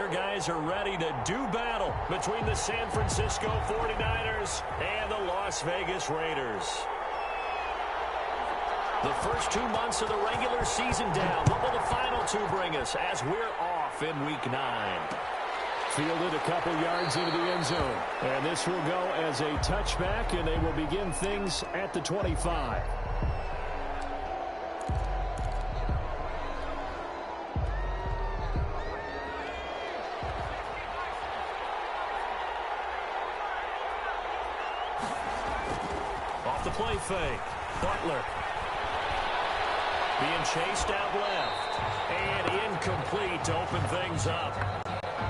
their guys are ready to do battle between the San Francisco 49ers and the Las Vegas Raiders. The first 2 months of the regular season down. What will the final two bring us as we're off in Week 9? Fielded a couple yards into the end zone. And this will go as a touchback, and they will begin things at the 25. Off the play fake. Butler. Being chased out left. And incomplete to open things up.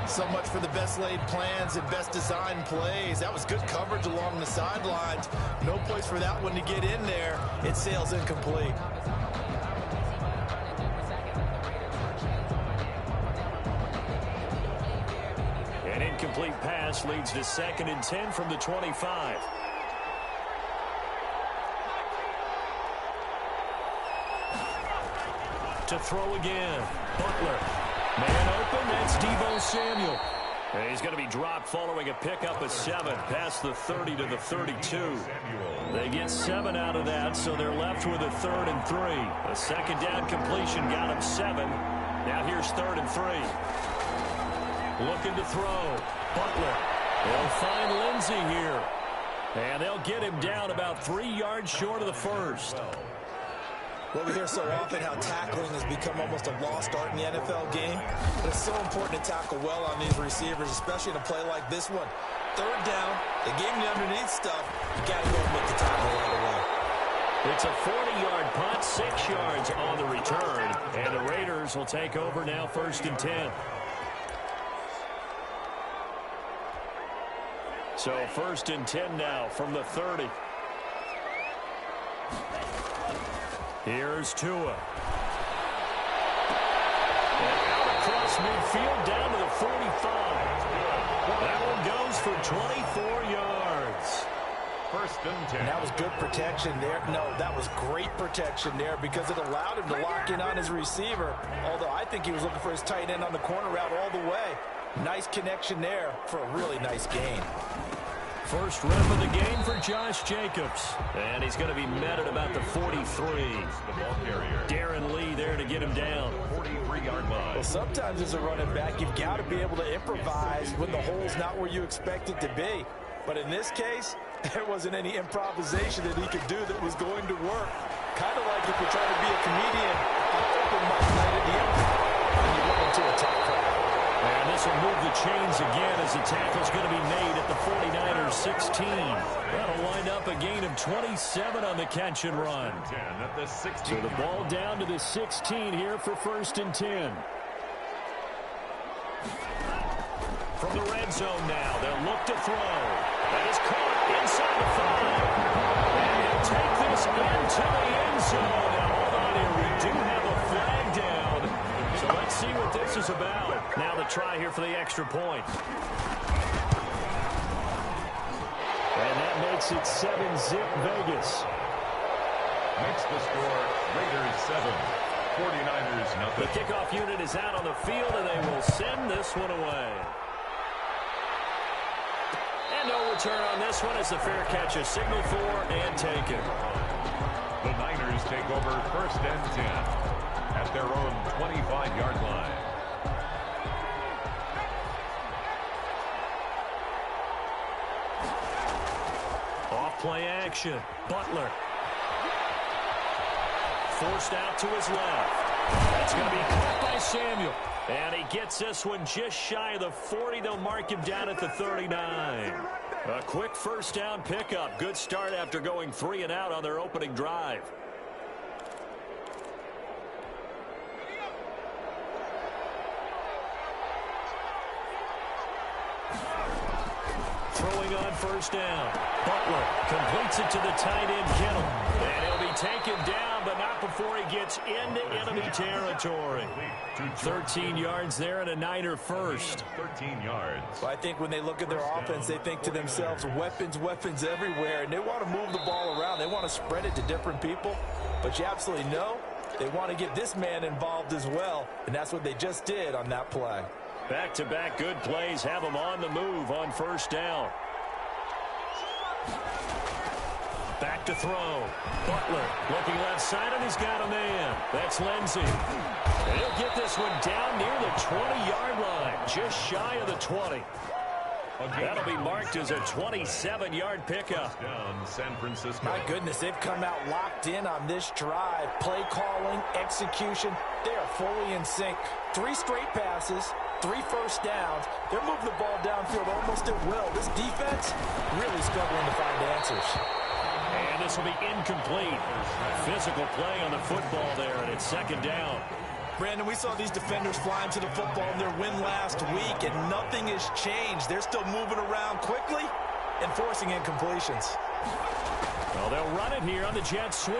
So much for the best laid plans and best designed plays. That was good coverage along the sidelines. No place for that one to get in there. It sails incomplete. An incomplete pass leads to 2nd and 10 from the 25. To throw again. Butler. Man open, that's Deebo Samuel. And he's going to be dropped following a pickup of 7 past the 30 to the 32. They get 7 out of that, so they're left with a 3rd and 3. A 2nd down completion got him 7. Now here's 3rd and 3. Looking to throw. Butler. They'll find Lindsey here. And they'll get him down about 3 yards short of the first. Well, we hear so often how tackling has become almost a lost art in the NFL game. But it's so important to tackle well on these receivers, especially in a play like this one. 3rd down, they gave him the underneath stuff. You got to go and make the tackle right away. It's a 40-yard punt, 6 yards on the return. And the Raiders will take over now 1st and 10. So 1st and 10 now from the 30. Here's Tua. And out across midfield down to the 45. That one goes for 24 yards. 1st and 10. And that was good protection there. No, that was great protection there because it allowed him to lock in on his receiver. Although I think he was looking for his tight end on the corner route all the way. Nice connection there for a really nice gain. First rep of the game for Josh Jacobs. And he's going to be met at about the 43. Darren Lee there to get him down. 43-yard line. Well, sometimes as a running back, you've got to be able to improvise when the hole's not where you expect it to be. But in this case, there wasn't any improvisation that he could do that was going to work. Kind of like if you're trying to be a comedian on open mic night at the Empire and you run into a tough crowd. And this will move the chains again as the tackle's going to be made at the 49ers 16. That'll wind up a gain of 27 on the catch and run. So the ball down to the 16 here for 1st and 10. From the red zone now, they'll look to throw. That is caught inside the 5. And he'll take this into the end zone. Now hold on here, we do have a flag down. So let's see what this is about. Now the try here for the extra point. And that makes it 7-zip Vegas. Makes the score Raiders 7, 49ers nothing. The kickoff unit is out on the field, and they will send this one away. And no return on this one as the fair catch is signaled for and taken. The Niners take over 1st and 10 at their own 25-yard line. Off play action. Butler. Forced out to his left. That's going to be caught by Samuel. And he gets this one just shy of the 40. They'll mark him down at the 39. A quick 1st down pickup. Good start after going 3 and out on their opening drive. Throwing on 1st down. Butler completes it to the tight end, Kittle. And he'll be taken down, but not before he gets into enemy territory. 13 yards there and a Niner first. 13 yards. Well, I think when they look at their offense, they think to themselves, weapons, weapons everywhere. And they want to move the ball around. They want to spread it to different people. But you absolutely know they want to get this man involved as well. And that's what they just did on that play. Back-to-back good plays have them on the move on first down. Back to throw. Butler looking left side, and he's got a man. That's Lindsey. And he'll get this one down near the 20-yard line, just shy of the 20. That'll be marked as a 27-yard pickup. Down San Francisco. My goodness, they've come out locked in on this drive. Play calling, execution, they are fully in sync. 3 straight passes, 3 first downs. They're moving the ball downfield almost at will. This defense really struggling to find answers. And this will be incomplete. Physical play on the football there, and it's second down. Brandon, we saw these defenders flying to the football in their win last week, and nothing has changed. They're still moving around quickly and forcing incompletions. Well, they'll run it here on the jet sweep.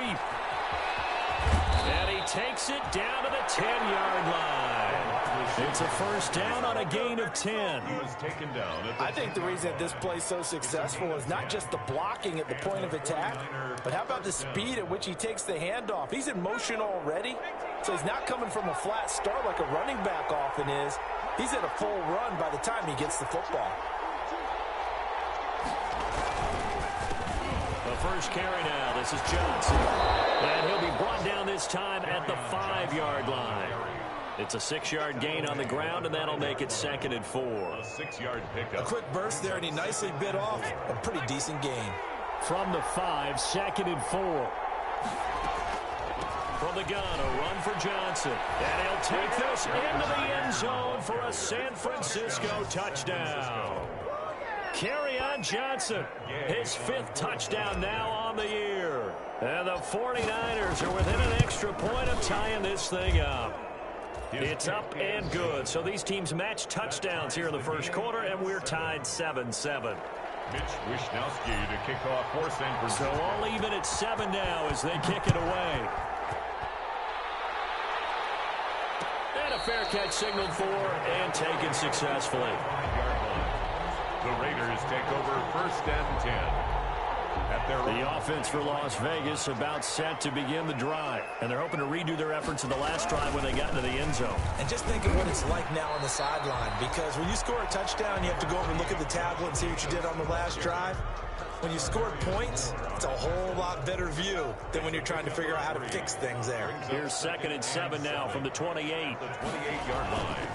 And he takes it down to the 10-yard line. It's a first down on a gain of 10. He was taken down. I think the reason that this play is so successful is not just the blocking at the point of attack, but how about the speed at which he takes the handoff? He's in motion already, so he's not coming from a flat start like a running back often is. He's at a full run by the time he gets the football. The first carry now. This is Johnson. And he'll be brought down this time at the 5-yard line. It's a 6-yard gain on the ground, and that'll make it 2nd and 4. A 6-yard pickup. A quick burst there, and he nicely bit off a pretty decent gain. From the 5, 2nd and 4. From the gun, a run for Johnson. And he'll take this into the end zone for a San Francisco touchdown. Kerryon Johnson, his 5th touchdown now on the year. And the 49ers are within an extra point of tying this thing up. It's up and good. So these teams match touchdowns here in the first quarter, and we're tied 7-7. Mitch Wishnowsky to kick off for San Francisco. So all even at 7 now as they kick it away. And a fair catch signaled for and taken successfully. 5-yard line. The Raiders take over 1st and 10. The offense for Las Vegas about set to begin the drive. And they're hoping to redo their efforts in the last drive when they got into the end zone. And just think of what it's like now on the sideline, because when you score a touchdown, you have to go over and look at the tablet and see what you did on the last drive. When you scored points, it's a whole lot better view than when you're trying to figure out how to fix things there. Here's 2nd and 7 now from the 28. The 28-yard line.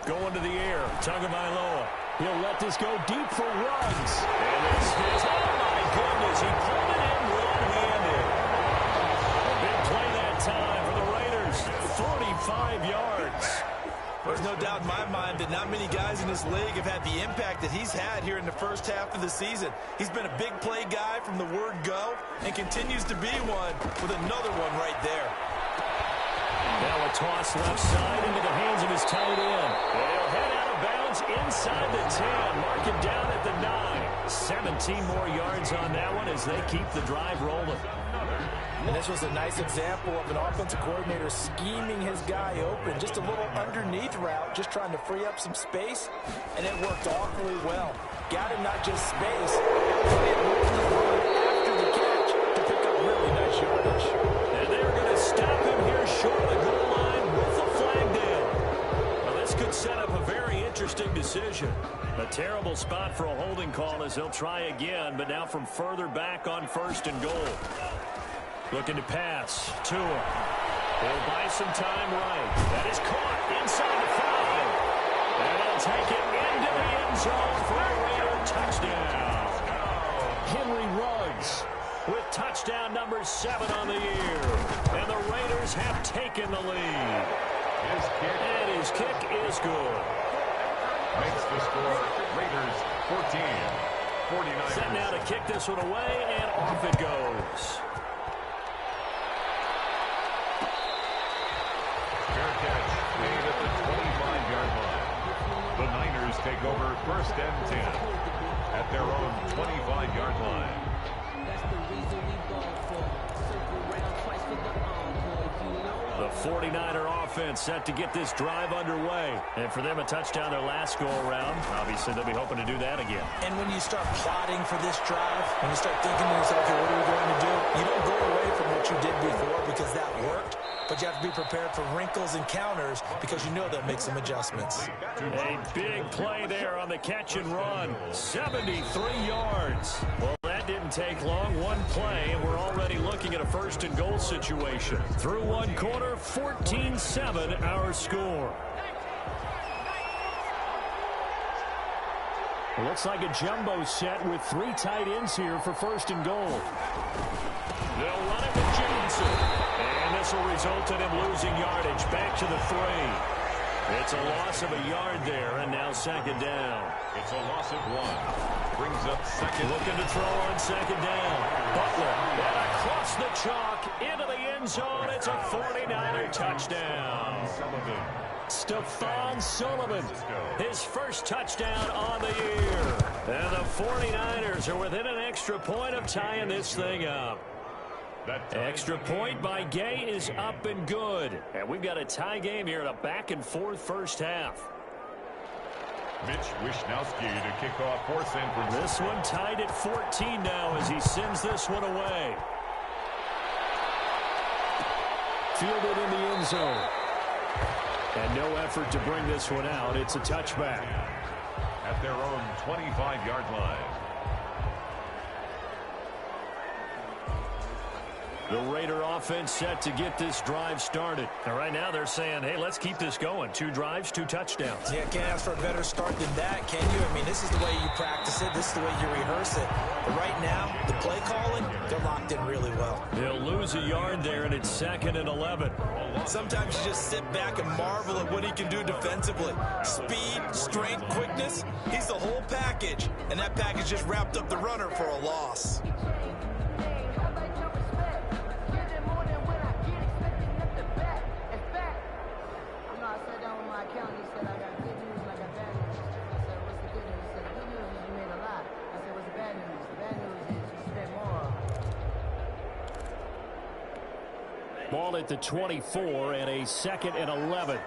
Going to the air, Tagovailoa. He'll let this go deep for runs. And this is, oh my goodness, he pulled it in one-handed. A big play that time for the Raiders, 45 yards. There's no doubt in my mind that not many guys in this league have had the impact that he's had here in the first half of the season. He's been a big play guy from the word go and continues to be one with another one right there. Now a toss left side into the hands of his tight end. They'll head out of bounds inside the 10. Mark it down at the 9. 17 more yards on that one as they keep the drive rolling. And this was a nice example of an offensive coordinator scheming his guy open. Just a little underneath route, just trying to free up some space, and it worked awfully well. Got him not just space, but it moved the run after the catch to pick up really nice yardage. And they're going to stop him here short of the goal line with the flag down. Well, this could set up a very interesting decision. A terrible spot for a holding call as they'll try again, but now from further back on 1st and goal. Looking to pass. Tua. He'll buy some time right. That is caught inside the 5. And they'll take it into the end zone for a Raider touchdown. Henry Ruggs with touchdown number 7 on the year. And the Raiders have taken the lead. And his kick is good. Makes the score Raiders 14. 49ers. Set now to kick this one away, and off it goes. Made at the 25-yard line. The Niners take over 1st and 10 at their own 25-yard line. That's the reason we ball for. Circle around twice for the encore. If you know The 49er offense set to get this drive underway. And for them, a touchdown their last go-around. Obviously, they'll be hoping to do that again. And when you start plotting for this drive, when you start thinking to yourself, okay, what are we going to do? You don't go away from what you did before because that worked. But you have to be prepared for wrinkles and counters because you know they'll make some adjustments. A big play there on the catch and run. 73 yards. Well, that didn't take long. One play, and we're already looking at a first and goal situation. Through one quarter, 14-7 our score. It looks like a jumbo set with 3 tight ends here for first and goal. They'll run it with Johnson. And this will result in him losing yardage. Back to the 3. It's a loss of a yard there, and now second down. It's a loss of 1. Brings up second. Looking to throw on second down. Butler, and across the chalk, into the end zone. It's a 49er touchdown. Stephon Sullivan, his first touchdown on the year. And the 49ers are within an extra point of tying this thing up. Extra point by Gay is up and good. And we've got a tie game here in a back-and-forth first half. Mitch Wishnowsky to kick off for San Francisco. This one tied at 14 now as he sends this one away. Fielded in the end zone. And no effort to bring this one out. It's a touchback. At their own 25-yard line. The Raider offense set to get this drive started. And right now they're saying, hey, let's keep this going. 2 drives, 2 touchdowns. Yeah, can't ask for a better start than that, can you? I mean, this is the way you practice it. This is the way you rehearse it. But right now, the play calling, they're locked in really well. They'll lose a yard there, and it's 2nd and 11. Sometimes you just sit back and marvel at what he can do defensively. Speed, strength, quickness, he's the whole package. And that package just wrapped up the runner for a loss. Ball at the 24 and a 2nd and 11.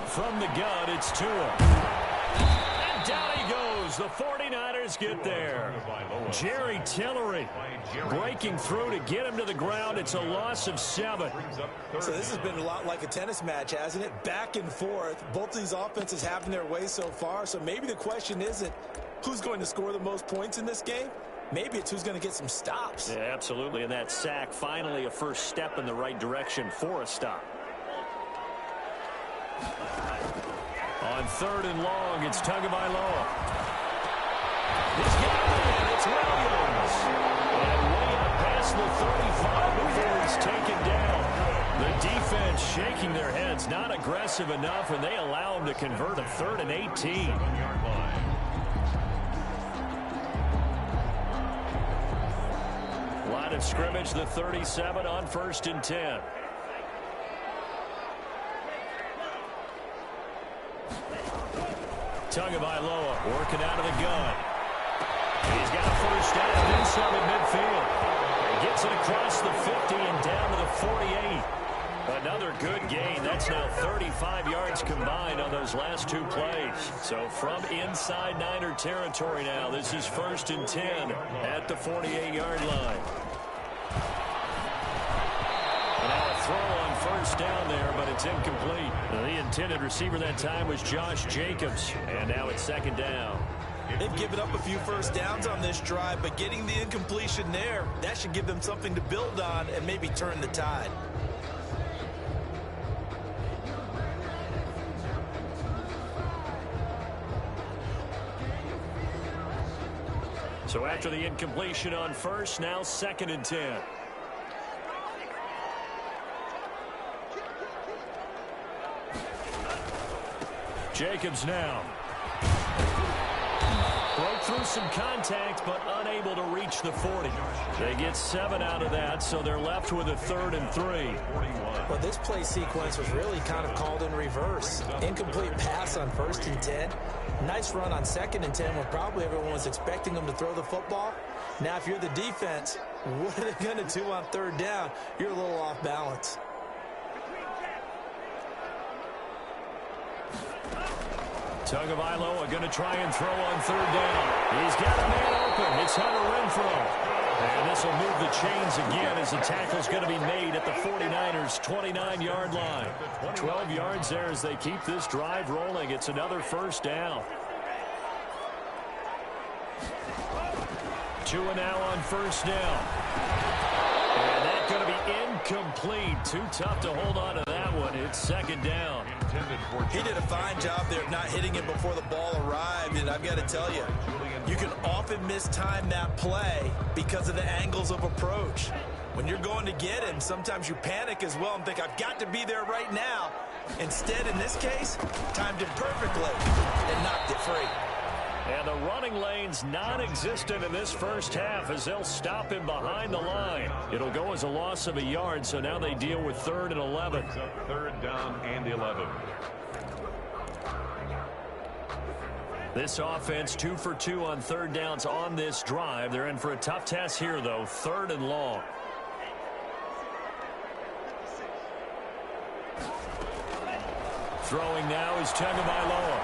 From the gun, it's Tua. And down he goes. The 49ers get there. Jerry Tillery breaking through to get him to the ground. It's a loss of 7. So this has been a lot like a tennis match, hasn't it? Back and forth. Both of these offenses having their way so far. So maybe the question isn't who's going to score the most points in this game. Maybe it's who's going to get some stops. Yeah, absolutely. And that sack, finally a first step in the right direction for a stop. On 3rd and long, it's Tagovailoa. He's got it. It's Williams. And way up past the 35 before he's taken down. The defense shaking their heads, not aggressive enough, and they allow him to convert a 3rd and 18. Line of scrimmage, the 37 on 1st and 10. Tagovailoa working out of the gun. He's got a first down, do some at midfield. He gets it across the 50 and down to the 48. Another good gain. That's now 35 yards combined on those last 2 plays. So from inside Niner territory now, this is 1st and 10 at the 48-yard line. And now a throw on first down there, but it's incomplete. The intended receiver that time was Josh Jacobs, and now it's 2nd down. They've given up a few first downs on this drive, but getting the incompletion there, that should give them something to build on and maybe turn the tide. So after the incompletion on first, now 2nd and 10. Jacobs now. Broke through some contact, but unable to reach the 40. They get 7 out of that, so they're left with a 3rd and 3. Well, this play sequence was really kind of called in reverse. Incomplete pass on 1st and 10. Nice run on 2nd and 10 when probably everyone was expecting them to throw the football. Now, if you're the defense, what are they going to do on 3rd down? You're a little off balance. Tagovailoa going to try and throw on 3rd down. He's got a man open. It's Hunter Renfrow. And this will move the chains again as the tackle's going to be made at the 49ers' 29-yard line. 12 yards there as they keep this drive rolling. It's another 1st down. Tua now on 1st down. And that's going to be incomplete. Too tough to hold on to that one. It's 2nd down. He did a fine job there of not hitting it before the ball arrived, and I've got to tell you, you can often mistime that play because of the angles of approach. When you're going to get him, sometimes you panic as well and think, I've got to be there right now. Instead, in this case, timed it perfectly and knocked it free. And the running lane's non-existent in this 1st half as they'll stop him behind the line. It'll go as a loss of a yard, so now they deal with 3rd and 11. 3rd down and 11. This offense 2 for 2 on 3rd downs on this drive. They're in for a tough test here, though. 3rd and long. Throwing now is Tagovailoa.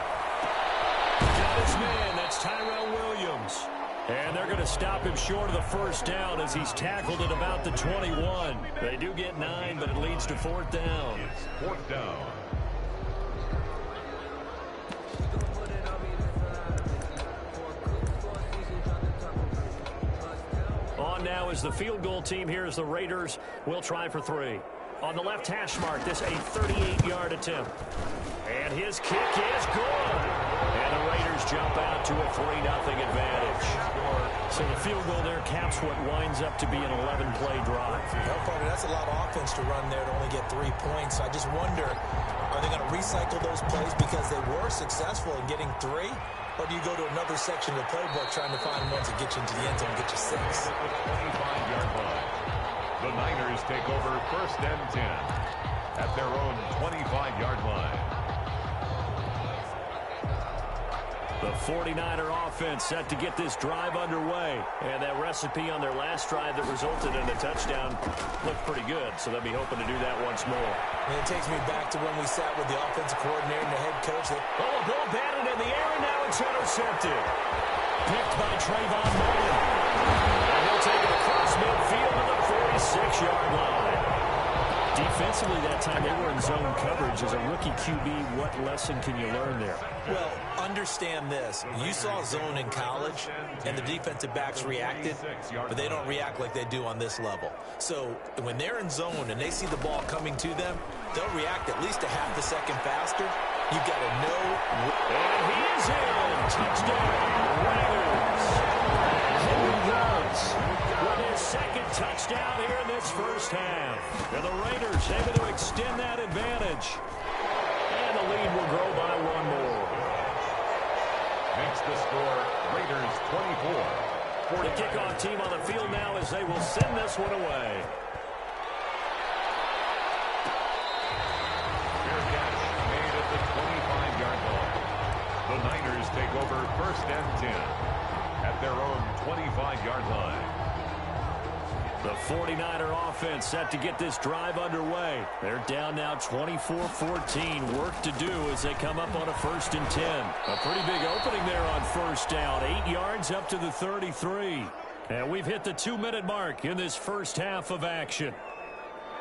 Got his man. That's Tyrell Williams. And they're going to stop him short of the 1st down as he's tackled at about the 21. They do get 9, but it leads to 4th down. It's 4th down. On now is the field goal team. Here's the Raiders. Will try for 3. On the left hash mark, this a 38-yard attempt. And his kick is good. And the Raiders jump out to a 3-0 advantage. So the field goal there caps what winds up to be an 11-play drive. Well, partner, that's a lot of offense to run there to only get 3 points. I just wonder, are they going to recycle those plays because they were successful in getting 3? Or do you go to another section of the playbook trying to find ones that get you into the end zone and get you 6? The 25-yard line. The Niners take over 1st and 10 at their own 25-yard line. The 49er offense set to get this drive underway. And that recipe on their last drive that resulted in a touchdown looked pretty good. So they'll be hoping to do that once more. And it takes me back to when we sat with the offensive coordinator and the head coach. Oh, a ball batted in the air, and now it's intercepted. Picked by Trayvon Mullen. And he'll take it across midfield to the 46-yard line. Defensively that time, they were in zone coverage. As a rookie QB, what lesson can you learn there? Well, understand this. You saw zone in college, and the defensive backs reacted, but they don't react like they do on this level. So when they're in zone and they see the ball coming to them, they'll react at least a half a second faster. You've got to know. And he is in. Touchdown, Raiders. Henry Ruggs with his 2nd touchdown here in this 1st half. And the Raiders able to extend that advantage. And the lead will grow by 1 more. Makes the score Raiders 24. For the kickoff team on the field now as they will send this one away. Fair catch made at the 25-yard line. The Niners take over 1st and 10 at their own 25-yard line. The 49er offense set to get this drive underway. They're down now 24-14. Work to do as they come up on a 1st and 10. A pretty big opening there on 1st down. 8 yards up to the 33. And we've hit the 2-minute mark in this 1st half of action.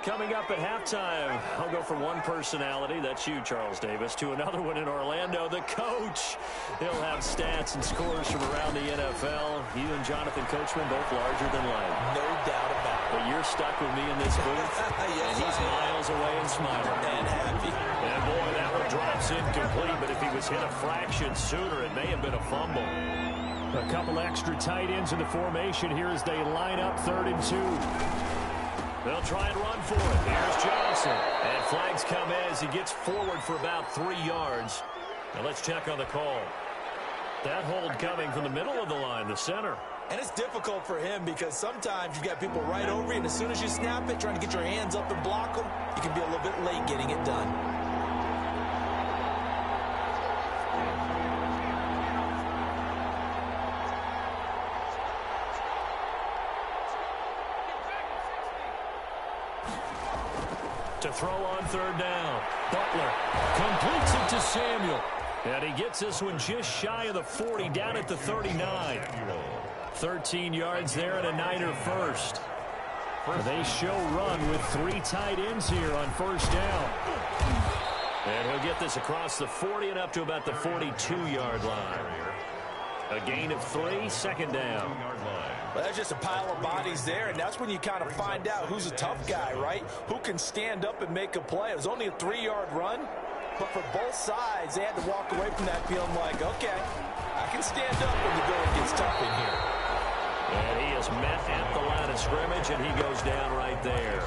Coming up at halftime, I'll go from one personality, that's you, Charles Davis, to another one in Orlando, the coach. He'll have stats and scores from around the NFL. You and Jonathan Coachman both larger than life. No doubt about it. But you're stuck with me in this booth, Yes, and he's miles away and smiling. And happy. And boy, that one drops incomplete, but if he was hit a fraction sooner, it may have been a fumble. A couple extra tight ends in the formation here as they line up 3rd and 2. They'll try and run for it. Here's Johnson. And flags come as he gets forward for about 3 yards. Now let's check on the call. That hold coming from the middle of the line, the center. And it's difficult for him because sometimes you've got people right over you, and as soon as you snap it, trying to get your hands up and block them, you can be a little bit late getting it done. To throw on third down. Butler completes it to Samuel. And he gets this one just shy of the 40, down at the 39. 13 yards there and a Niner first. They show run with 3 tight ends here on first down. And he'll get this across the 40 and up to about the 42-yard line. A gain of 3, second down. Well, that's just a pile of bodies there, and that's when you kind of find out who's a tough guy, right? Who can stand up and make a play. It was only a 3-yard run, but for both sides, they had to walk away from that feeling like, okay, I can stand up when the going gets tough in here. And he is met at the line of scrimmage, and he goes down right there.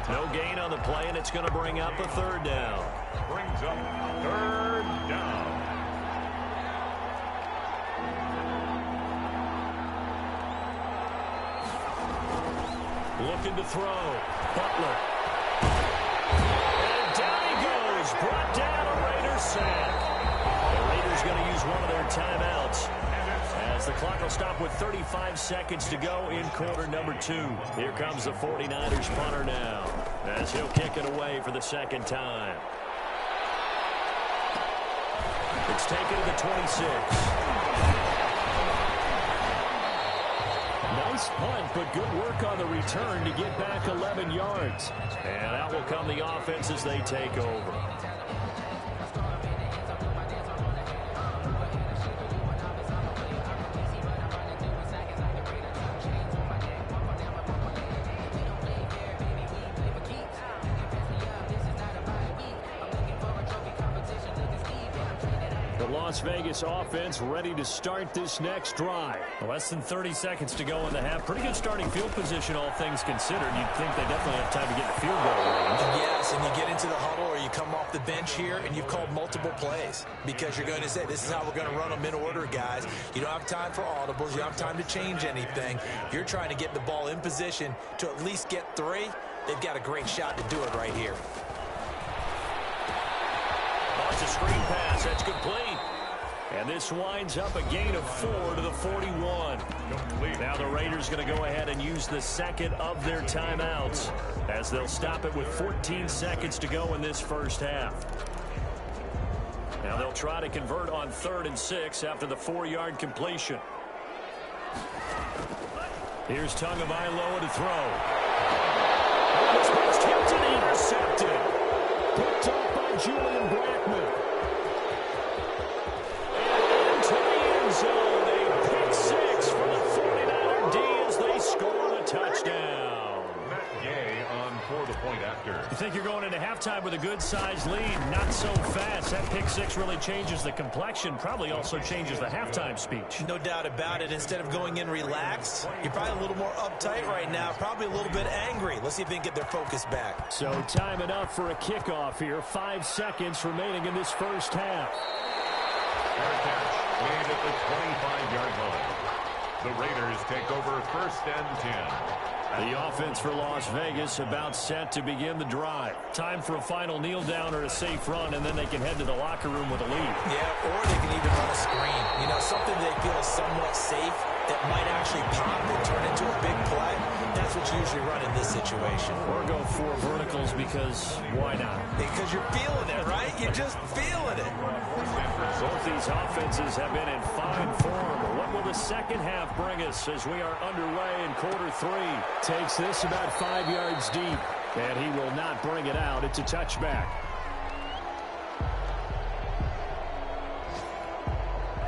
No gain on the play, and it's going to bring up a third down. Brings up third down. Looking to throw. Butler. And down he goes. Brought down a Raiders sack. The Raiders going to use one of their timeouts, as the clock will stop with 35 seconds to go in quarter number 2. Here comes the 49ers punter now, as he'll kick it away for the second time. It's taken to the 26. Nice punt, but good work on the return to get back 11 yards. And out will come the offense as they take over. Las Vegas offense ready to start this next drive. Less than 30 seconds to go in the half. Pretty good starting field position, all things considered. You'd think they definitely have time to get in field goal range. Yes, and you get into the huddle or you come off the bench here and you've called multiple plays because you're going to say, this is how we're going to run them in order, guys. You don't have time for audibles. You don't have time to change anything. You're trying to get the ball in position to at least get 3. They've got a great shot to do it right here. It's a screen pass. That's complete. And this winds up a gain of 4 to the 41. Now the Raiders going to go ahead and use the second of their timeouts, as they'll stop it with 14 seconds to go in this first half. Now they'll try to convert on 3rd and 6 after the 4-yard completion. Here's Tagovailoa to throw. And this one's tipped and intercepted. Picked up by Julian Blackman. Zone, a pick 6 for the 49er D as they score the touchdown. Matt Gay on for the point after. You think you're going into halftime with a good-sized lead? Not so fast. That pick 6 really changes the complexion, probably also changes the halftime speech. No doubt about it. Instead of going in relaxed, you're probably a little more uptight right now, probably a little bit angry. Let's see if they can get their focus back. So time enough for a kickoff here. 5 seconds remaining in this first half. Fair catch. Made at the 25-yard line. The Raiders take over 1st and 10. The offense for Las Vegas about set to begin the drive. Time for a final kneel down or a safe run, and then they can head to the locker room with a lead. Yeah, or they can even run a screen. You know, something they feel is somewhat safe that might actually pop and turn into a big play. That's what you usually run in this situation. Or go 4 verticals because why not? Because you're feeling it, right? You're just feeling it. Both these offenses have been in fine form. What will the second half bring us as we are underway in quarter 3? Takes this about 5 yards deep, and he will not bring it out. It's a touchback.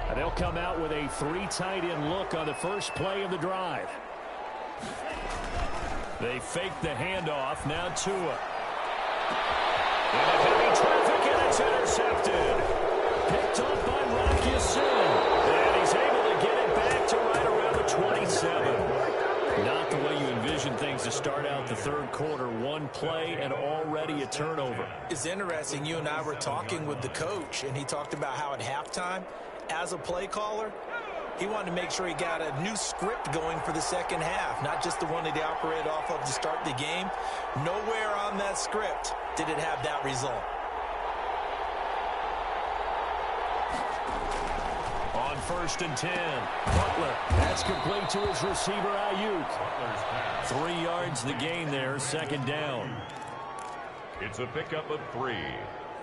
And they'll come out with a 3 tight end look on the first play of the drive. They fake the handoff. Now Tua. And heavy traffic, and it's intercepted. Picked up by Rocky Sin. And he's able to get it back to right around the 27. Not the way you envision things to start out the third quarter. 1 play and already a turnover. It's interesting. You and I were talking with the coach, and he talked about how at halftime, as a play caller, he wanted to make sure he got a new script going for the second half, not just the one that he operated off of to start the game. Nowhere on that script did it have that result. On 1st and 10, Butler. That's complete to his receiver, Ayuk. 3 yards the gain there, second down. It's a pickup of 3.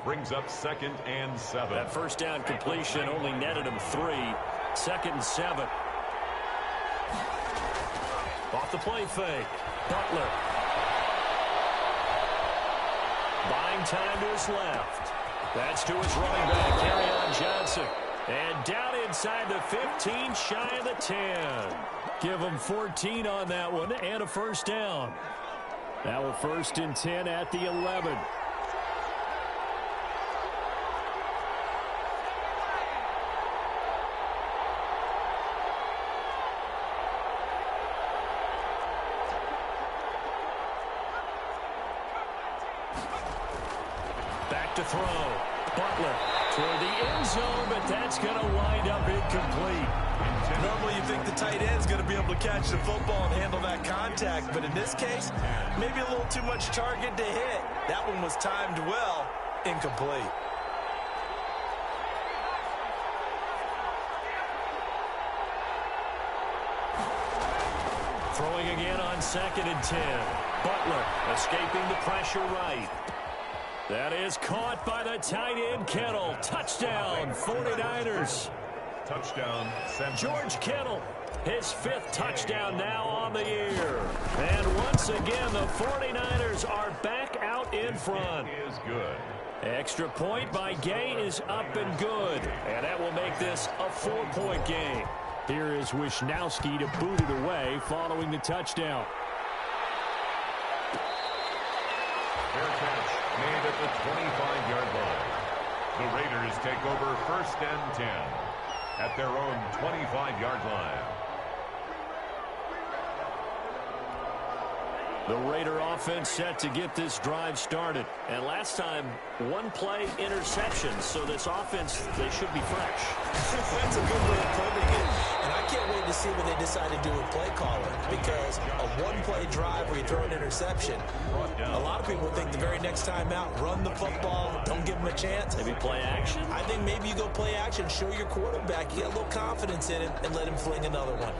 Brings up 2nd and 7. That first down completion only netted him 3. 2nd and 7. Off the play fake. Butler. Buying time to his left. That's to his running back, Kerryon Johnson. And down inside the 15, shy of the 10. Give him 14 on that one and a first down. Now a 1st and 10 at the 11. Back to throw. Butler toward the end zone, but that's going to wind up incomplete. Normally you think the tight end's going to be able to catch the football and handle that contact, but in this case, maybe a little too much target to hit. That one was timed well, incomplete. Throwing again on 2nd and 10. Butler escaping the pressure right. That is caught by the tight end, Kittle. Touchdown, 49ers. Touchdown, George Kittle, his 5th touchdown now on the year. And once again, the 49ers are back out in front. Is good. Extra point by Gay is up and good. And that will make this a 4-point game. Here is Wisnowski to boot it away following the touchdown. Fair catch made at the 25-yard line. The Raiders take over 1st and 10 at their own 25-yard line. The Raider offense set to get this drive started. And last time, 1-play interception. So this offense, they should be fresh. That's a good way of putting it. And I can't wait to see what they decide to do with play calling. Because a 1-play drive where you throw an interception, a lot of people think the very next time out, run the football, don't give them a chance. Maybe play action? I think maybe you go play action, show your quarterback you got a little confidence in him, and let him fling another one.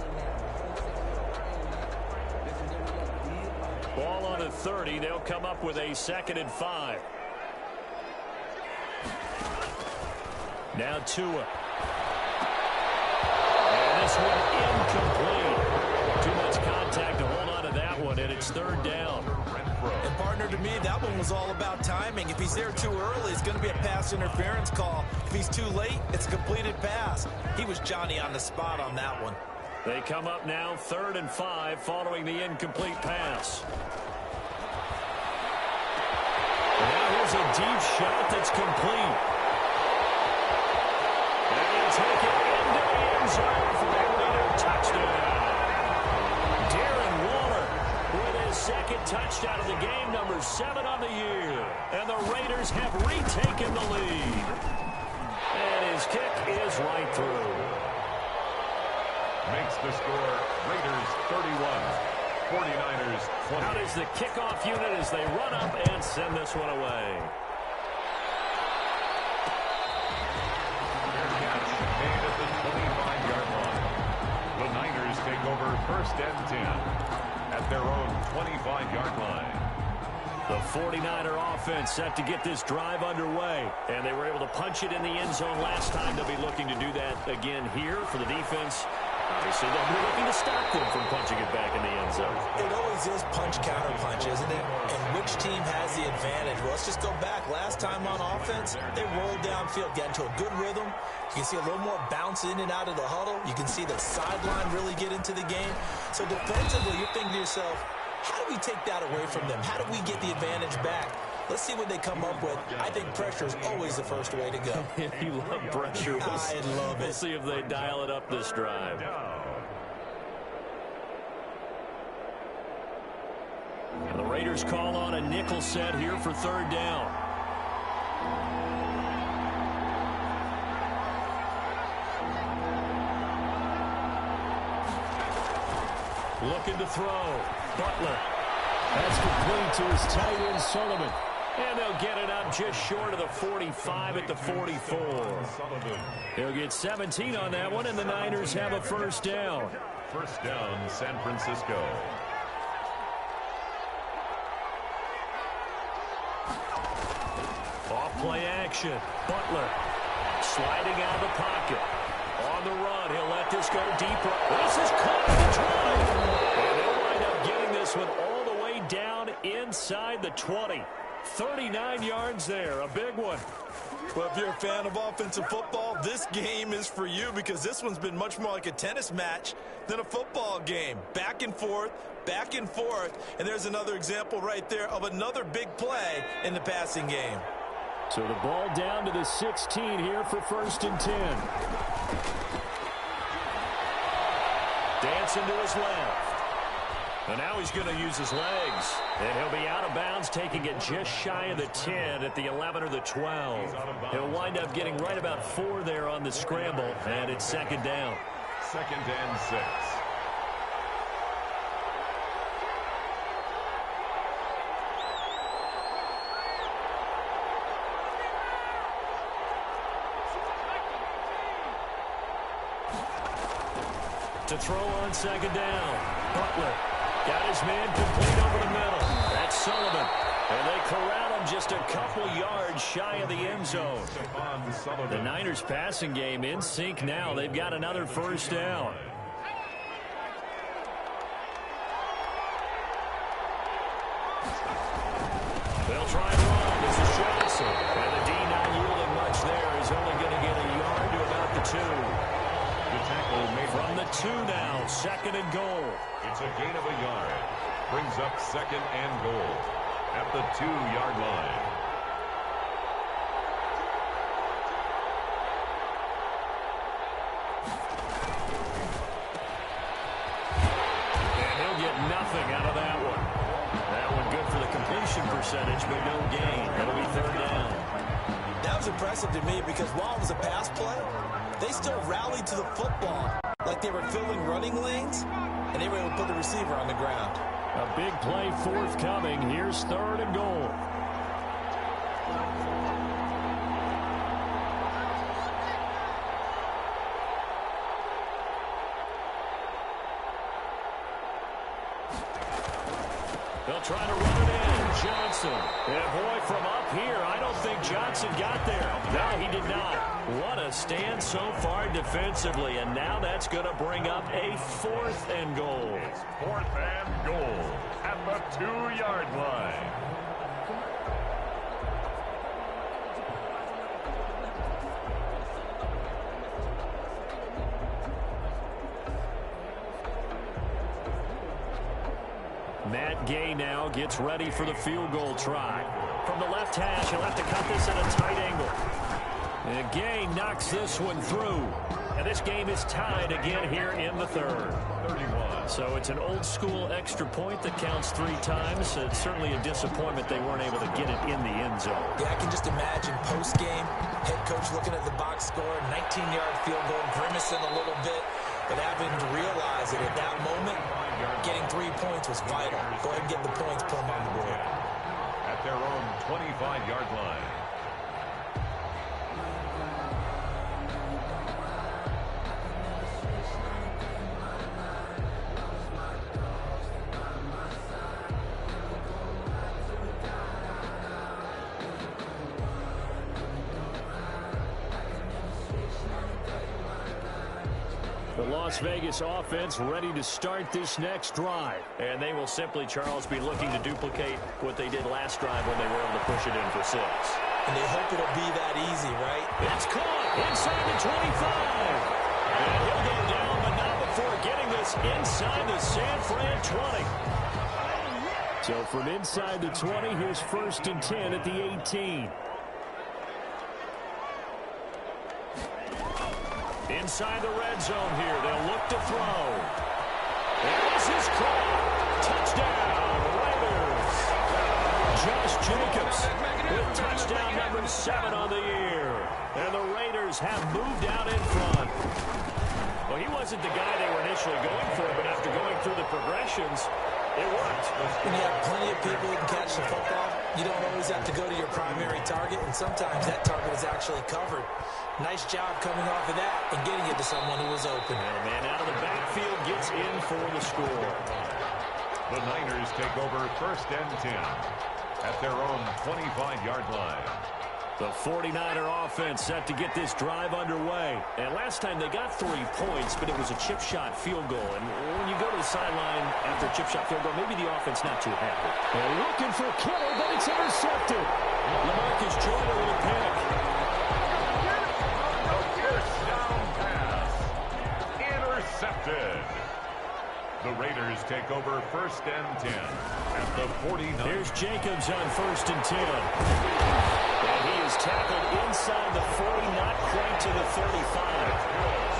Ball on a 30. They'll come up with a 2nd and 5. Now Tua. And this one incomplete. Too much contact to hold on to that one, and it's 3rd down. And partner, to me, that one was all about timing. If he's there too early, it's going to be a pass interference call. If he's too late, it's a completed pass. He was Johnny on the spot on that one. They come up now 3rd and 5 following the incomplete pass. Now here's a deep shot that's complete. And he'll take it into the end zone for a Raider touchdown. Darren Waller with his 2nd touchdown of the game, number 7 on the year. And the Raiders have retaken the lead. And his kick is right through. Makes the score Raiders 31, 49ers 20. Out is the kickoff unit as they run up and send this one away. Fair catch made at the 25-yard line. The Niners take over 1st and 10 at their own 25-yard line. The 49er offense set to get this drive underway. And they were able to punch it in the end zone last time. They'll be looking to do that again here for the defense. Obviously, they'll be looking to stop them from punching it back in the end zone. It always is punch-counter-punch, isn't it? And which team has the advantage? Well, let's just go back. Last time on offense, they rolled downfield, get into a good rhythm. You can see a little more bounce in and out of the huddle. You can see the sideline really get into the game. So defensively, you're thinking to yourself, how do we take that away from them? How do we get the advantage back? Let's see what they come up with. I think pressure is always the first way to go. You love pressure. I love it. We'll see if they dial it up this drive. And the Raiders call on a nickel set here for 3rd down. Looking to throw. Butler. That's complete to his tight end, Sullivan. And they'll get it up just short of the 45 at the 44. They'll get 17 on that one, and the Niners have a first down. First down, San Francisco. Off play action. Butler sliding out of the pocket. On the run, he'll let this go deeper. This is caught at the 20. And they'll wind up getting this one all the way down inside the 20. 39 yards there, a big one. Well, if you're a fan of offensive football, this game is for you because this one's been much more like a tennis match than a football game. Back and forth, and there's another example right there of another big play in the passing game. So the ball down to the 16 here for 1st and 10. Dancing to his left. And now he's going to use his legs. And he'll be out of bounds, taking it just shy of the 10 at the 11 or the 12. He'll wind up getting right about 4 there on the scramble, and it's 2nd down. 2nd and 6. To throw on 2nd down. Butler got his man complete over the middle. That's Sullivan. And they corral him just a couple yards shy of the end zone. The Niners passing game in sync now. They've got another first down. They'll try and run. This is Johnson. And the D not yielding much there. He's only going to get a yard to about the 2. The tackle made from the 2 now. 2nd and goal. It's a gain of a yard. Brings up 2nd and goal at the 2-yard line. And he'll get nothing out of that one. That one good for the completion percentage, but no gain. That'll be 3rd down. That was impressive to me because while it was a pass play, they still rallied to the football like they were filling running lanes, and they were able to put the receiver on the ground. A big play forthcoming. Here's 3rd and goal. They'll try to run it in. Johnson. And boy, from up here, I don't think Johnson got there. No, he did not. What a stand so far defensively, and now that's going to bring up a 4th and goal. It's 4th and goal at the 2-yard line. Matt Gay now gets ready for the field goal try. From the left hash, he'll have to cut this at a tight angle. And Gay knocks this one through. And this game is tied again here in the 3rd. 31. So it's an old-school extra point that counts 3 times. It's certainly a disappointment they weren't able to get it in the end zone. Yeah, I can just imagine post-game, head coach looking at the box score, 19-yard field goal, grimacing a little bit, but having to realize that at that moment, getting 3 points was vital. Go ahead and get the points, put them on the board. At their own 25-yard line. The Las Vegas offense ready to start this next drive. And they will simply, Charles, be looking to duplicate what they did last drive when they were able to push it in for 6. And they hope it'll be that easy, right? It's caught inside the 25. And he'll go down, but not before getting this inside the San Fran 20. So from inside the 20, here's 1st and 10 at the 18. Inside the red zone here. They'll look to throw. And this is caught. Touchdown, Raiders. Josh Jacobs with touchdown number 7 on the year. And the Raiders have moved out in front. Well, he wasn't the guy they were initially going for, but after going through the progressions, it worked. When you have plenty of people who can catch the football, you don't always have to go to your primary target, and sometimes that target is actually covered. Nice job coming off of that and getting it to someone who was open. And a man out of the backfield gets in for the score. The Niners take over 1st and 10 at their own 25-yard line. The 49er offense set to get this drive underway. And last time they got 3 points, but it was a chip shot field goal. And when you go to the sideline after a chip shot field goal, maybe the offense not too happy. They're looking for Kittle, but it's intercepted. LaMarcus Joyner with a pick. The first down pass. Intercepted. The Raiders take over 1st and 10 at the 49. Here's Jacobs on 1st and 10. And he is tackled inside the 40, not quite to the 35.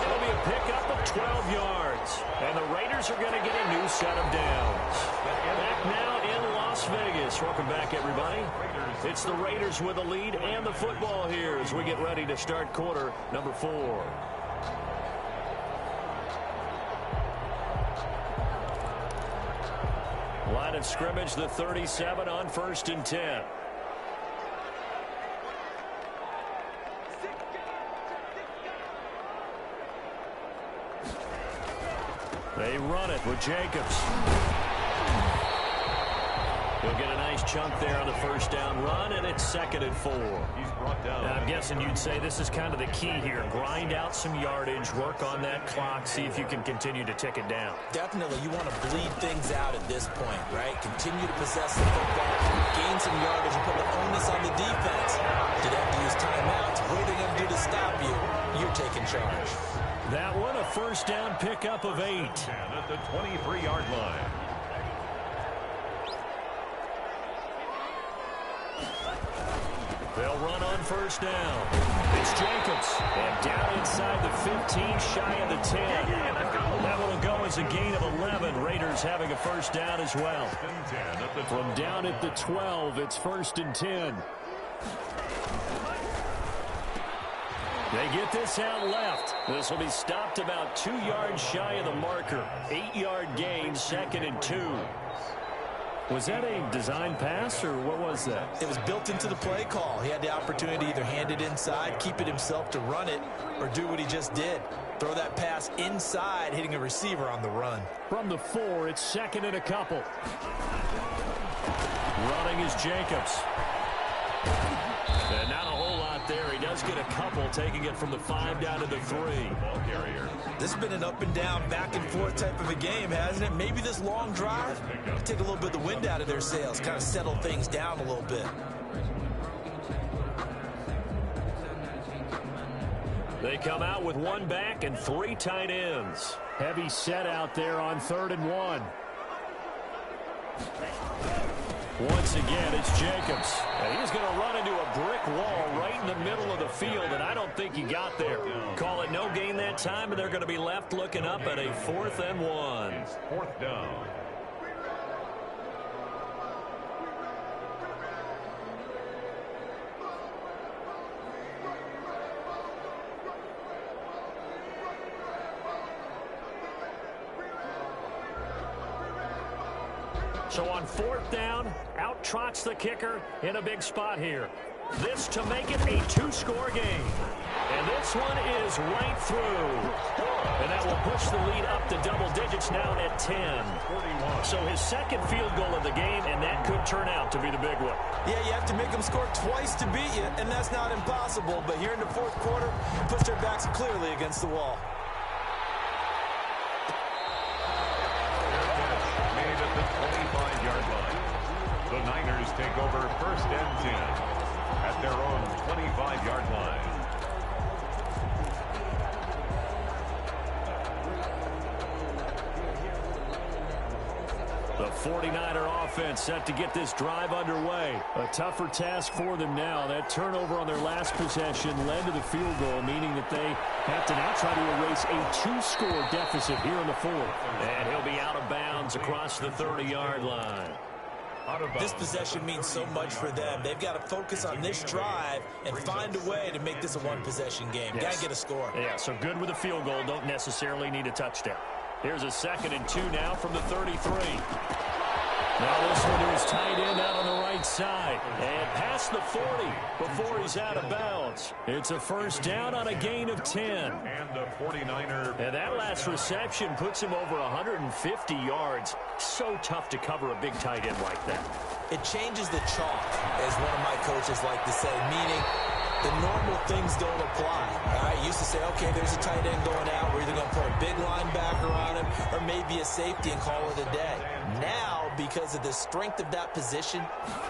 It'll be a pickup of 12 yards. And the Raiders are going to get a new set of downs. Back now in Las Vegas. Welcome back, everybody. It's the Raiders with the lead and the football here as we get ready to start quarter number 4. Line of scrimmage, the 37 on 1st and 10. They run it with Jacobs. He'll get a nice chunk there on the first down run, and it's 2nd and 4. He's brought down. Now, I'm guessing you'd say this is kind of the key here. Grind out some yardage, work on that clock, see if you can continue to tick it down. Definitely, you want to bleed things out at this point, right? Continue to possess the football, gain some yardage, and put the onus on the defense. Did have to use timeouts? What are they going to do to stop you? You're taking charge. That one, a first down pickup of 8. At the 23-yard line. They'll run on first down. It's Jacobs. And down inside the 15, shy of the 10. That one will go as a gain of 11. Raiders having a first down as well. From down at the 12, it's 1st and 10. They get this out left. This will be stopped about 2 yards shy of the marker. 8-yard gain, 2nd and 2. Was that a design pass, or what was that? It was built into the play call. He had the opportunity to either hand it inside, keep it himself to run it, or do what he just did. Throw that pass inside, hitting a receiver on the run. From the 4, it's 2nd and a couple. Running is Jacobs. And not a whole lot there. He does get a couple, taking it from the 5 down to the 3. Ball carrier. This has been an up and down, back and forth type of a game, hasn't it? Maybe this long drive take a little bit of the wind out of their sails, kind of settle things down a little bit. They come out with 1 back and 3 tight ends. Heavy set out there on 3rd and 1. Once again, it's Jacobs. And he's going to run into a brick wall right in the middle of the field, and I don't think he got there. Call it no gain that time, and they're going to be left looking up at a 4th and 1. It's 4th down. So on 4th down, out trots the kicker in a big spot here. This to make it a 2-score game. And this one is right through. And that will push the lead up to double digits now at 10. So his 2nd field goal of the game, and that could turn out to be the big one. Yeah, you have to make them score twice to beat you, and that's not impossible. But here in the 4th quarter, push their backs clearly against the wall. Made at the 25-yard line. The Niners take over 1st and 10 at their own 25-yard line. The 49er offense set to get this drive underway. A tougher task for them now. That turnover on their last possession led to the field goal, meaning that they have to now try to erase a 2-score deficit here in the 4th. And he'll be out of bounds across the 30-yard line. This possession means so much for them. They've got to focus on this drive and find a way to make this a one-possession game. Got to get a score. Yeah, so good with a field goal. Don't necessarily need a touchdown. Here's a 2nd and 2 now from the 33. Now this one to his tight end out on the right side. And past the 40 before he's out of bounds. It's a first down on a gain of 10. And the 49er. And that last reception puts him over 150 yards. So tough to cover a big tight end like that. It changes the chalk, as one of my coaches like to say, meaning the normal things don't apply. All right, used to say, okay, there's a tight end going out. We're either going to put a big linebacker on him or maybe a safety and call it a day. Now, because of the strength of that position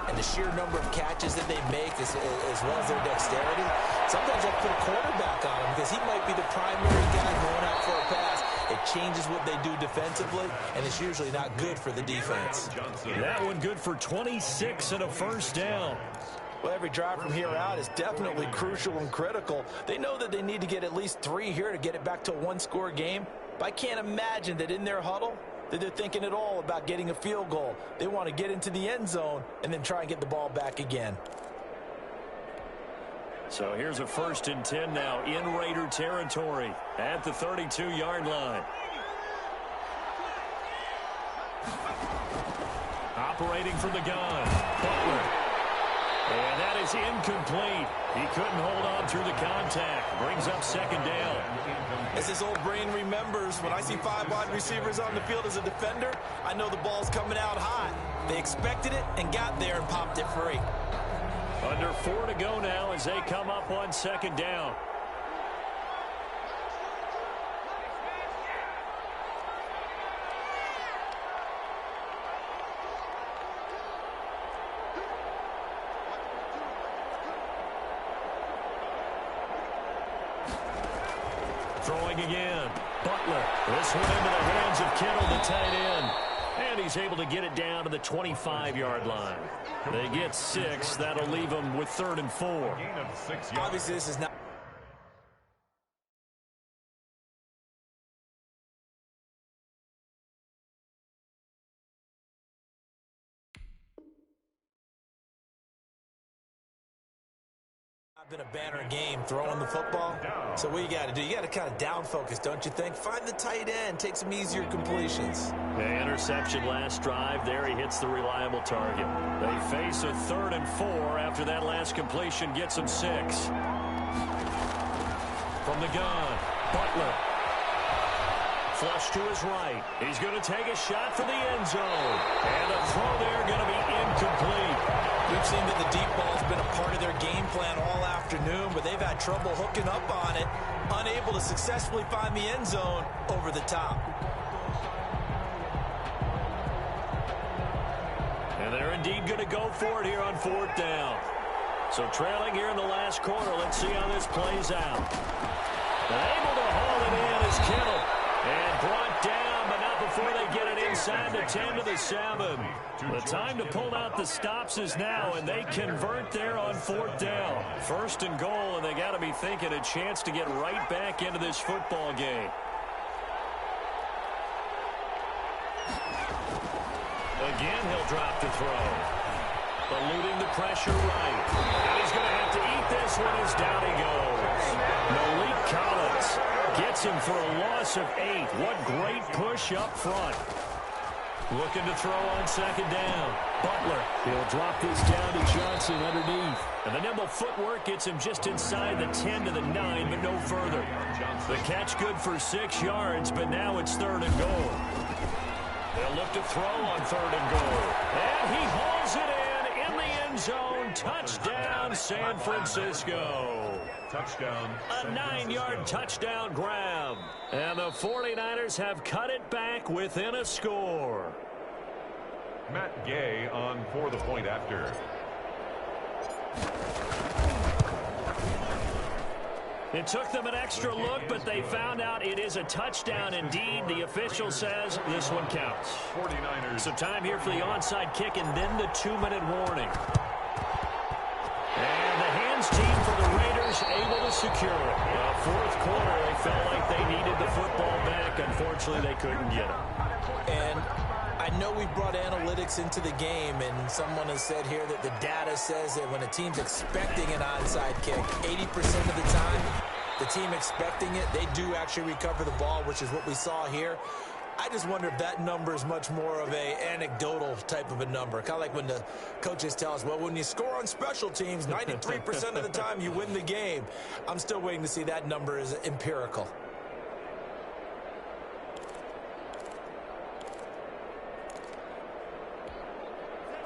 and the sheer number of catches that they make as well as their dexterity, sometimes I'll put a quarterback on him because he might be the primary guy going out for a pass. It changes what they do defensively, and it's usually not good for the defense. That one good for 26 and a first down. Well, every drive from here out is definitely crucial and critical. They know that they need to get at least 3 here to get it back to a one-score game. But I can't imagine that in their huddle that they're thinking at all about getting a field goal. They want to get into the end zone and then try and get the ball back again. So here's a 1st and 10 now in Raider territory at the 32-yard line. Operating from the gun, Butler. And that is incomplete. He couldn't hold on through the contact. Brings up 2nd down. As his old brain remembers, when I see 5 wide receivers on the field as a defender, I know the ball's coming out hot. They expected it and got there and popped it free. Under 4 to go now as they come up on 2nd down. Throwing again. Butler. This one into the hands of Kittle, the tight end. And he's able to get it down to the 25-yard line. They get 6. That'll leave them with 3rd and 4. Obviously, this is not... been a banner game throwing the football. So what you got to do, you got to kind of down focus, don't you think? Find the tight end, take some easier completions. The interception last drive. There he hits the reliable target. They face a 3rd and 4 after that last completion gets them 6. From the gun, Butler. Flush to his right. He's going to take a shot for the end zone. And the throw there going to be incomplete. We've seen that the deep ball's been a part of their game plan all afternoon, but they've had trouble hooking up on it, unable to successfully find the end zone over the top. And they're indeed going to go for it here on 4th down. So trailing here in the last quarter, let's see how this plays out. Able to haul it in is Kittle. And brought down, but not before they get it inside the 10 to the 7. The time to pull out the stops is now, and they convert there on 4th down. 1st and goal, and they got to be thinking a chance to get right back into this football game. Again, he'll drop the throw. Eluding the pressure right. And he's going to have to eat this one as down he goes. Malik Collins gets him for a loss of 8. What great push up front. Looking to throw on 2nd down. Butler. He'll drop this down to Johnson underneath. And the nimble footwork gets him just inside the 10 to the 9, but no further. The catch good for 6 yards, but now it's 3rd and goal. They'll look to throw on 3rd and goal. And he hauls it in the end zone. Touchdown, San Francisco. Touchdown. A 9-yard touchdown grab. And the 49ers have cut it back within a score. Matt Gay on for the point after. It took them an extra look, but they found out it is a touchdown indeed. The official says this one counts. 49ers. So time here for the onside kick and then the 2-minute warning. And the hands team for the Raiders able to secure it. Well, 4th quarter, they felt like they needed the football back. Unfortunately, they couldn't get it. And I know we've brought analytics into the game, and someone has said here that the data says that when a team's expecting an onside kick, 80% of the time, the team expecting it, they do actually recover the ball, which is what we saw here. I just wonder if that number is much more of a anecdotal type of a number. Kind of like when the coaches tell us, well, when you score on special teams, 93% of the time you win the game. I'm still waiting to see that number is empirical.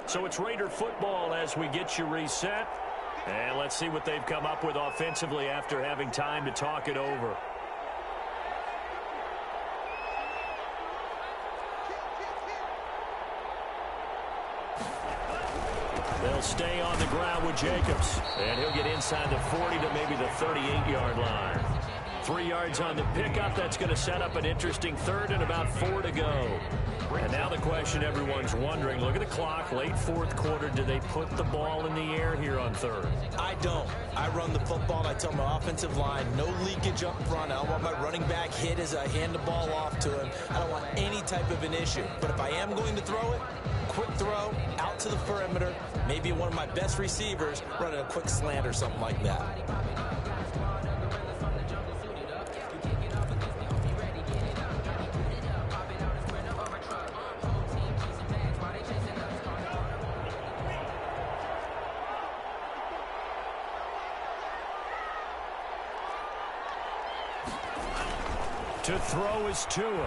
So it's Raider football as we get you reset. And let's see what they've come up with offensively after having time to talk it over. They'll stay on the ground with Jacobs. And he'll get inside the 40 to maybe the 38-yard line. 3 yards on the pickup. That's going to set up an interesting third and about 4 to go. And now the question everyone's wondering, look at the clock, late fourth quarter, do they put the ball in the air here on third? I don't. I run the football, and I tell my offensive line, no leakage up front. I don't want my running back hit as I hand the ball off to him. I don't want any type of an issue. But if I am going to throw it, quick throw, out to the perimeter, maybe one of my best receivers running a quick slant or something like that. To throw is Tua. And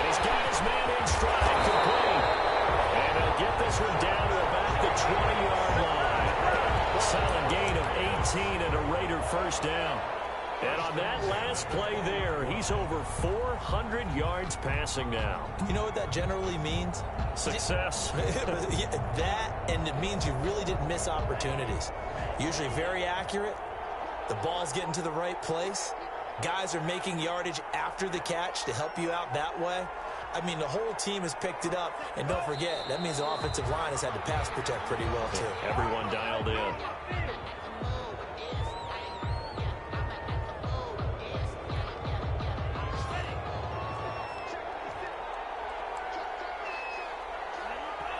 he's got his man in stride, complete. And he'll get this one down to about the 20-yard line. A solid gain of 18 and a Raider first down. And on that last play there, he's over 400 yards passing now. You know what that generally means? Success. That, and it means you really didn't miss opportunities. Usually very accurate. The ball's getting to the right place. Guys are making yardage after the catch to help you out that way. I mean, the whole team has picked it up. And don't forget, that means the offensive line has had to pass protect pretty well, too. Everyone dialed in.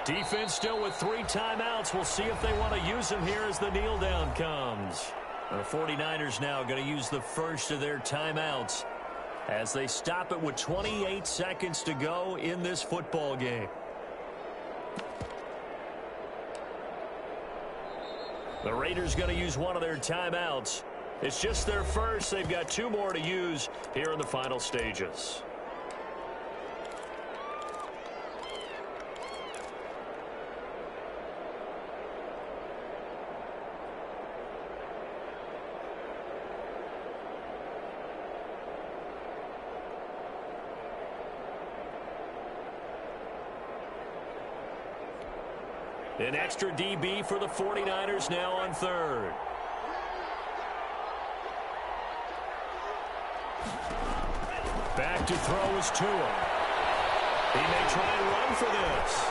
Defense still with 3 timeouts. We'll see if they want to use them here as the kneel down comes. The 49ers now going to use the first of their timeouts as they stop it with 28 seconds to go in this football game. The Raiders going to use one of their timeouts. It's just their first. They've got 2 more to use here in the final stages. An extra DB for the 49ers now on third. Back to throw is Tua. He may try and run for this.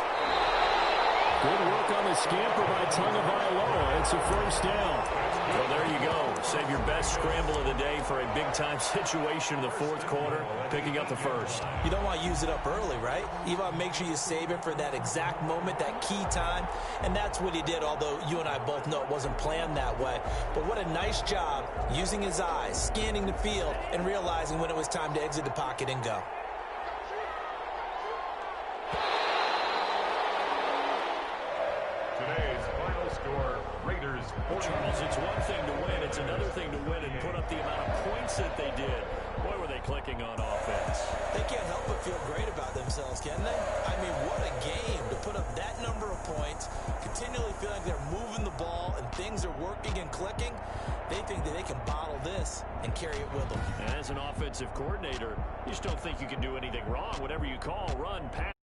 Good work on the scamper by Tagovailoa. It's a first down. Well, there you go. Save your best scramble of the day for a big-time situation in the fourth quarter, picking up the first. You don't want to use it up early, right? You want to make sure you save it for that exact moment, that key time. And that's what he did, although you and I both know it wasn't planned that way. But what a nice job using his eyes, scanning the field, and realizing when it was time to exit the pocket and go. Today's final score, Raiders 40. Charles, it's one thing to win. It's another thing to win and put up the amount of points that they did. Boy, were they clicking on offense. They can't help but feel great about themselves, can they? I mean, what a game to put up that number of points, continually feeling like they're moving the ball and things are working and clicking. They think that they can bottle this and carry it with them. As an offensive coordinator, you just don't think you can do anything wrong. Whatever you call, run, pass.